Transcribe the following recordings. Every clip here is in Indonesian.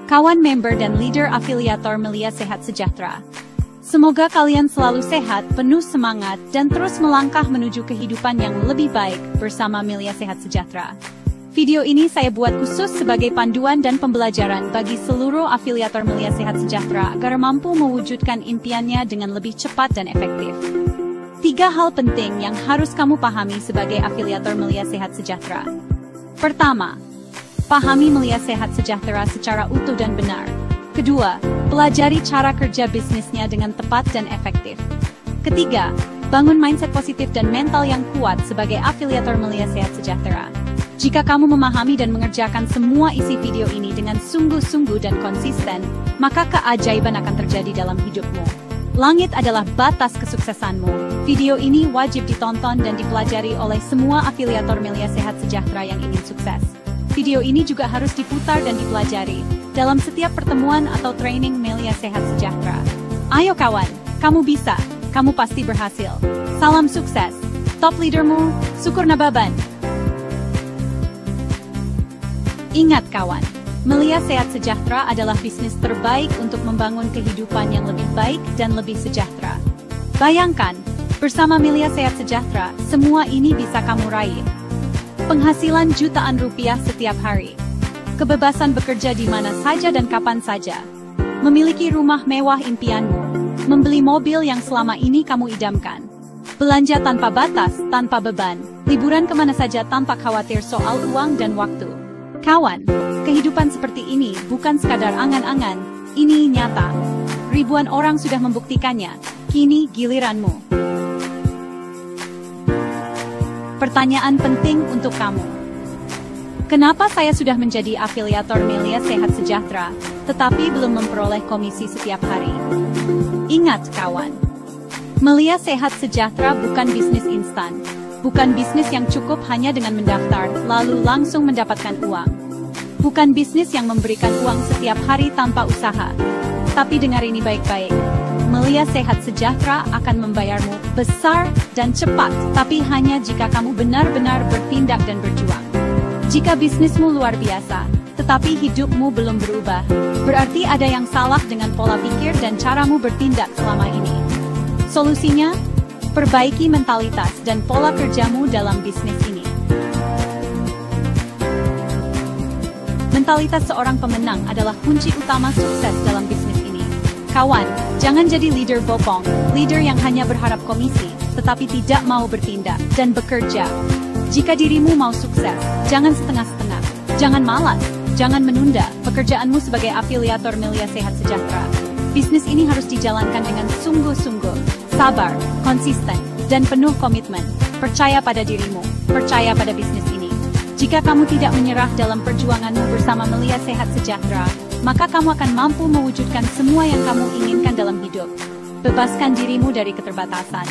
kawan member dan leader afiliator Melia Sehat Sejahtera. Semoga kalian selalu sehat, penuh semangat, dan terus melangkah menuju kehidupan yang lebih baik bersama Melia Sehat Sejahtera. Video ini saya buat khusus sebagai panduan dan pembelajaran bagi seluruh afiliator Melia Sehat Sejahtera agar mampu mewujudkan impiannya dengan lebih cepat dan efektif. 3 hal penting yang harus kamu pahami sebagai afiliator Melia Sehat Sejahtera. Pertama, pahami Melia Sehat Sejahtera secara utuh dan benar. Kedua, pelajari cara kerja bisnisnya dengan tepat dan efektif. Ketiga, bangun mindset positif dan mental yang kuat sebagai afiliator Melia Sehat Sejahtera. Jika kamu memahami dan mengerjakan semua isi video ini dengan sungguh-sungguh dan konsisten, maka keajaiban akan terjadi dalam hidupmu. Langit adalah batas kesuksesanmu. Video ini wajib ditonton dan dipelajari oleh semua afiliator Melia Sehat Sejahtera yang ingin sukses. Video ini juga harus diputar dan dipelajari dalam setiap pertemuan atau training Melia Sehat Sejahtera. Ayo kawan, kamu bisa, kamu pasti berhasil. Salam sukses, top leadermu, Syukur Nababan. Ingat kawan, Melia Sehat Sejahtera adalah bisnis terbaik untuk membangun kehidupan yang lebih baik dan lebih sejahtera. Bayangkan, bersama Melia Sehat Sejahtera, semua ini bisa kamu raih. Penghasilan jutaan rupiah setiap hari. Kebebasan bekerja di mana saja dan kapan saja. Memiliki rumah mewah impianmu. Membeli mobil yang selama ini kamu idamkan. Belanja tanpa batas, tanpa beban. Liburan kemana saja tanpa khawatir soal uang dan waktu. Kawan, kehidupan seperti ini bukan sekadar angan-angan, ini nyata. Ribuan orang sudah membuktikannya, kini giliranmu. Pertanyaan penting untuk kamu. Kenapa saya sudah menjadi afiliator Melia Sehat Sejahtera, tetapi belum memperoleh komisi setiap hari? Ingat kawan, Melia Sehat Sejahtera bukan bisnis instan. Bukan bisnis yang cukup hanya dengan mendaftar, lalu langsung mendapatkan uang. Bukan bisnis yang memberikan uang setiap hari tanpa usaha. Tapi dengar ini baik-baik. Melia Sehat Sejahtera akan membayarmu besar dan cepat, tapi hanya jika kamu benar-benar bertindak dan berjuang. Jika bisnismu luar biasa, tetapi hidupmu belum berubah, berarti ada yang salah dengan pola pikir dan caramu bertindak selama ini. Solusinya, perbaiki mentalitas dan pola kerjamu dalam bisnis ini. Mentalitas seorang pemenang adalah kunci utama sukses dalam bisnis ini. Kawan, jangan jadi leader bopong, leader yang hanya berharap komisi, tetapi tidak mau bertindak dan bekerja. Jika dirimu mau sukses, jangan setengah-setengah, jangan malas, jangan menunda pekerjaanmu sebagai afiliator Melia Sehat Sejahtera. Bisnis ini harus dijalankan dengan sungguh-sungguh, sabar, konsisten, dan penuh komitmen. Percaya pada dirimu, percaya pada bisnis ini. Jika kamu tidak menyerah dalam perjuanganmu bersama Melia Sehat Sejahtera, maka kamu akan mampu mewujudkan semua yang kamu inginkan dalam hidup. Bebaskan dirimu dari keterbatasan.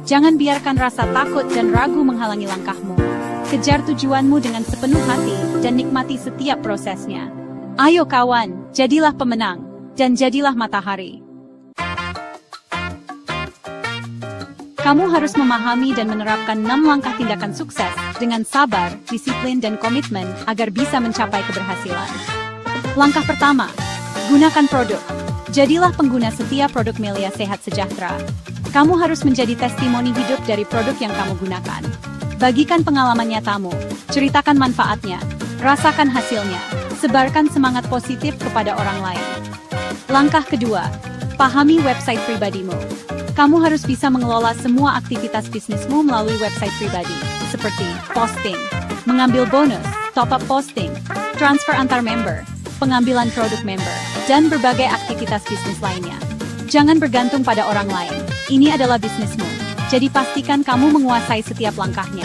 Jangan biarkan rasa takut dan ragu menghalangi langkahmu. Kejar tujuanmu dengan sepenuh hati dan nikmati setiap prosesnya. Ayo kawan, jadilah pemenang, dan jadilah matahari. Kamu harus memahami dan menerapkan 6 langkah tindakan sukses dengan sabar, disiplin, dan komitmen agar bisa mencapai keberhasilan. Langkah pertama, gunakan produk. Jadilah pengguna setia produk Melia Sehat Sejahtera. Kamu harus menjadi testimoni hidup dari produk yang kamu gunakan. Bagikan pengalaman nyatamu, ceritakan manfaatnya, rasakan hasilnya, sebarkan semangat positif kepada orang lain. Langkah kedua, pahami website pribadimu. Kamu harus bisa mengelola semua aktivitas bisnismu melalui website pribadi, seperti posting, mengambil bonus, top-up posting, transfer antar member, pengambilan produk member, dan berbagai aktivitas bisnis lainnya. Jangan bergantung pada orang lain, ini adalah bisnismu, jadi pastikan kamu menguasai setiap langkahnya.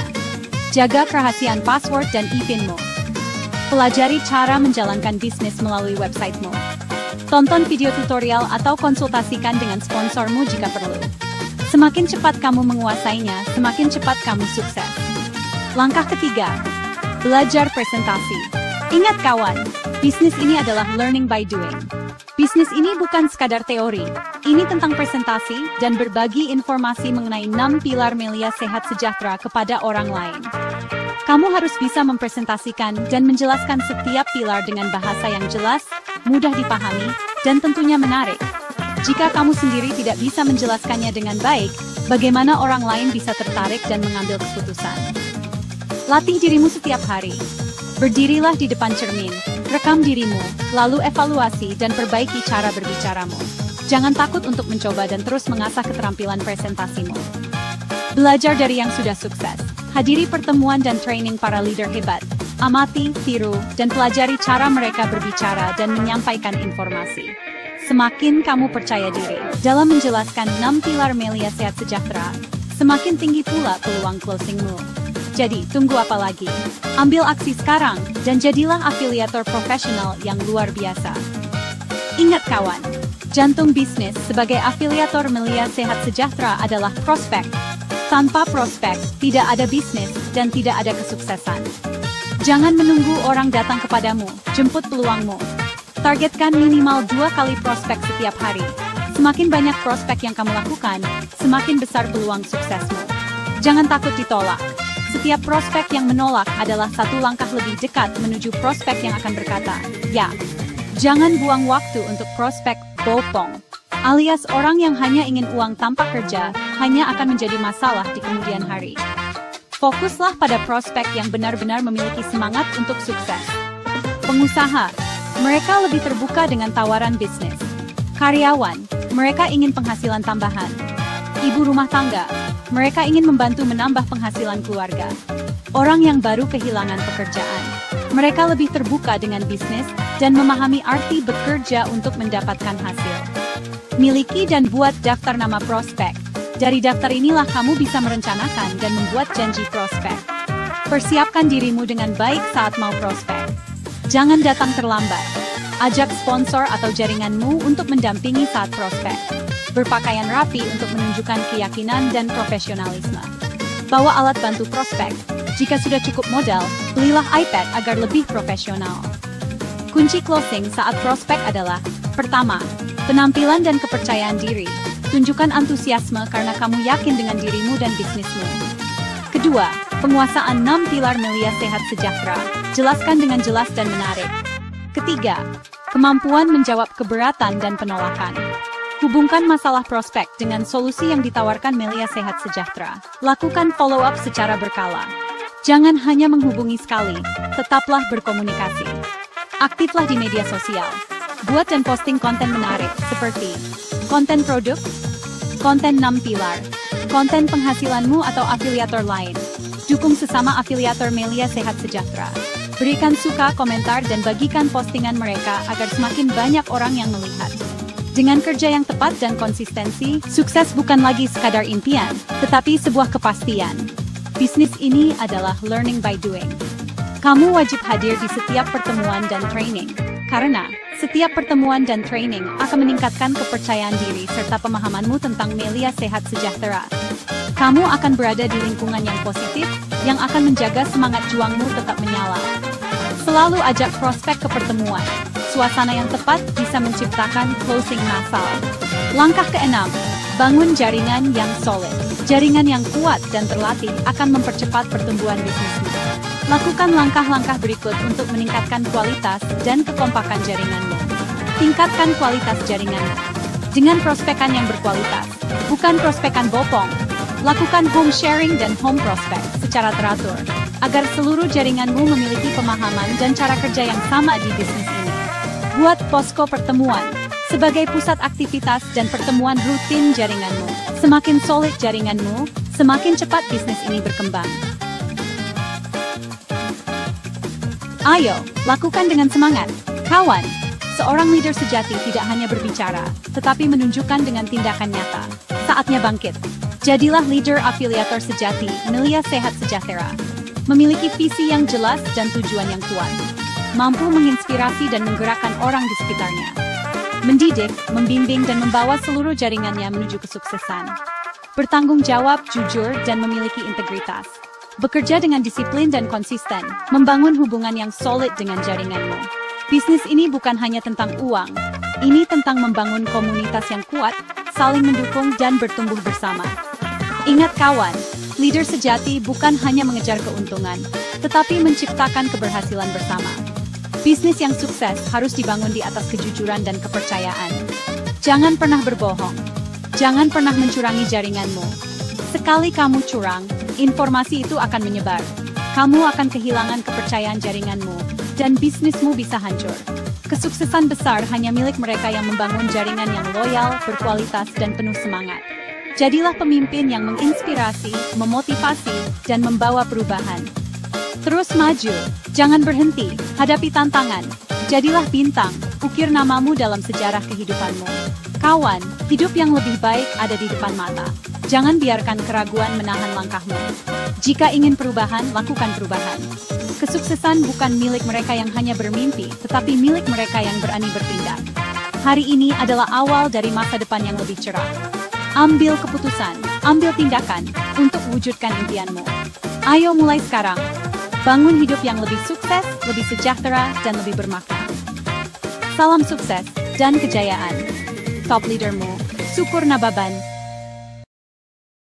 Jaga kerahasiaan password dan e-pinmu. Pelajari cara menjalankan bisnis melalui websitemu. Tonton video tutorial atau konsultasikan dengan sponsormu jika perlu. Semakin cepat kamu menguasainya, semakin cepat kamu sukses. Langkah ketiga, belajar presentasi. Ingat kawan, bisnis ini adalah learning by doing. Bisnis ini bukan sekadar teori, ini tentang presentasi dan berbagi informasi mengenai 6 pilar Melia Sehat Sejahtera kepada orang lain. Kamu harus bisa mempresentasikan dan menjelaskan setiap pilar dengan bahasa yang jelas, mudah dipahami, dan tentunya menarik. Jika kamu sendiri tidak bisa menjelaskannya dengan baik, bagaimana orang lain bisa tertarik dan mengambil keputusan? Latih dirimu setiap hari. Berdirilah di depan cermin, rekam dirimu, lalu evaluasi dan perbaiki cara berbicaramu. Jangan takut untuk mencoba dan terus mengasah keterampilan presentasimu. Belajar dari yang sudah sukses. Hadiri pertemuan dan training para leader hebat. Amati, tiru, dan pelajari cara mereka berbicara dan menyampaikan informasi. Semakin kamu percaya diri dalam menjelaskan 6 pilar Melia Sehat Sejahtera, semakin tinggi pula peluang closingmu. Jadi, tunggu apa lagi? Ambil aksi sekarang, dan jadilah afiliator profesional yang luar biasa. Ingat kawan, jantung bisnis sebagai afiliator Melia Sehat Sejahtera adalah prospek. Tanpa prospek, tidak ada bisnis dan tidak ada kesuksesan. Jangan menunggu orang datang kepadamu, jemput peluangmu. Targetkan minimal 2 kali prospek setiap hari. Semakin banyak prospek yang kamu lakukan, semakin besar peluang suksesmu. Jangan takut ditolak. Setiap prospek yang menolak adalah satu langkah lebih dekat menuju prospek yang akan berkata, ya. Jangan buang waktu untuk prospek bopong, alias orang yang hanya ingin uang tanpa kerja, hanya akan menjadi masalah di kemudian hari. Fokuslah pada prospek yang benar-benar memiliki semangat untuk sukses. Pengusaha, mereka lebih terbuka dengan tawaran bisnis. Karyawan, mereka ingin penghasilan tambahan. Ibu rumah tangga, mereka ingin membantu menambah penghasilan keluarga. Orang yang baru kehilangan pekerjaan, mereka lebih terbuka dengan bisnis dan memahami arti bekerja untuk mendapatkan hasil. Miliki dan buat daftar nama prospek. Dari daftar inilah kamu bisa merencanakan dan membuat janji prospek. Persiapkan dirimu dengan baik saat mau prospek. Jangan datang terlambat. Ajak sponsor atau jaringanmu untuk mendampingi saat prospek. Berpakaian rapi untuk menunjukkan keyakinan dan profesionalisme. Bawa alat bantu prospek. Jika sudah cukup modal, belilah iPad agar lebih profesional. Kunci closing saat prospek adalah: pertama, penampilan dan kepercayaan diri. Tunjukkan antusiasme karena kamu yakin dengan dirimu dan bisnismu. Kedua, penguasaan 6 pilar Melia Sehat Sejahtera. Jelaskan dengan jelas dan menarik. Ketiga, kemampuan menjawab keberatan dan penolakan. Hubungkan masalah prospek dengan solusi yang ditawarkan Melia Sehat Sejahtera. Lakukan follow-up secara berkala. Jangan hanya menghubungi sekali, tetaplah berkomunikasi. Aktiflah di media sosial. Buat dan posting konten menarik seperti konten produk, konten 6 pilar, konten penghasilanmu atau afiliator lain. Dukung sesama afiliator Melia Sehat Sejahtera. Berikan suka, komentar, dan bagikan postingan mereka agar semakin banyak orang yang melihat. Dengan kerja yang tepat dan konsistensi, sukses bukan lagi sekadar impian, tetapi sebuah kepastian. Bisnis ini adalah learning by doing. Kamu wajib hadir di setiap pertemuan dan training, karena setiap pertemuan dan training akan meningkatkan kepercayaan diri serta pemahamanmu tentang Melia Sehat Sejahtera. Kamu akan berada di lingkungan yang positif, yang akan menjaga semangat juangmu tetap menyala. Selalu ajak prospek ke pertemuan. Suasana yang tepat bisa menciptakan closing massal. Langkah ke-6, bangun jaringan yang solid. Jaringan yang kuat dan terlatih akan mempercepat pertumbuhan bisnismu. Lakukan langkah-langkah berikut untuk meningkatkan kualitas dan kekompakan jaringanmu. Tingkatkan kualitas jaringanmu dengan prospekan yang berkualitas, bukan prospekan bopong. Lakukan home sharing dan home prospect secara teratur, agar seluruh jaringanmu memiliki pemahaman dan cara kerja yang sama di bisnis ini. Buat posko pertemuan sebagai pusat aktivitas dan pertemuan rutin jaringanmu. Semakin solid jaringanmu, semakin cepat bisnis ini berkembang. Ayo, lakukan dengan semangat. Kawan, seorang leader sejati tidak hanya berbicara, tetapi menunjukkan dengan tindakan nyata. Saatnya bangkit. Jadilah leader afiliator sejati, Melia Sehat Sejahtera. Memiliki visi yang jelas dan tujuan yang kuat. Mampu menginspirasi dan menggerakkan orang di sekitarnya. Mendidik, membimbing dan membawa seluruh jaringannya menuju kesuksesan. Bertanggung jawab, jujur, dan memiliki integritas. Bekerja dengan disiplin dan konsisten, membangun hubungan yang solid dengan jaringanmu. Bisnis ini bukan hanya tentang uang, ini tentang membangun komunitas yang kuat, saling mendukung dan bertumbuh bersama. Ingat kawan, leader sejati bukan hanya mengejar keuntungan, tetapi menciptakan keberhasilan bersama. Bisnis yang sukses harus dibangun di atas kejujuran dan kepercayaan. Jangan pernah berbohong. Jangan pernah mencurangi jaringanmu. Sekali kamu curang, informasi itu akan menyebar. Kamu akan kehilangan kepercayaan jaringanmu, dan bisnismu bisa hancur. Kesuksesan besar hanya milik mereka yang membangun jaringan yang loyal, berkualitas, dan penuh semangat. Jadilah pemimpin yang menginspirasi, memotivasi, dan membawa perubahan. Terus maju, jangan berhenti, hadapi tantangan. Jadilah bintang, ukir namamu dalam sejarah kehidupanmu. Kawan, hidup yang lebih baik ada di depan mata. Jangan biarkan keraguan menahan langkahmu. Jika ingin perubahan, lakukan perubahan. Kesuksesan bukan milik mereka yang hanya bermimpi, tetapi milik mereka yang berani bertindak. Hari ini adalah awal dari masa depan yang lebih cerah. Ambil keputusan, ambil tindakan untuk wujudkan impianmu. Ayo mulai sekarang. Bangun hidup yang lebih sukses, lebih sejahtera, dan lebih bermakna. Salam sukses dan kejayaan. Top leadermu, Sukur Nababan,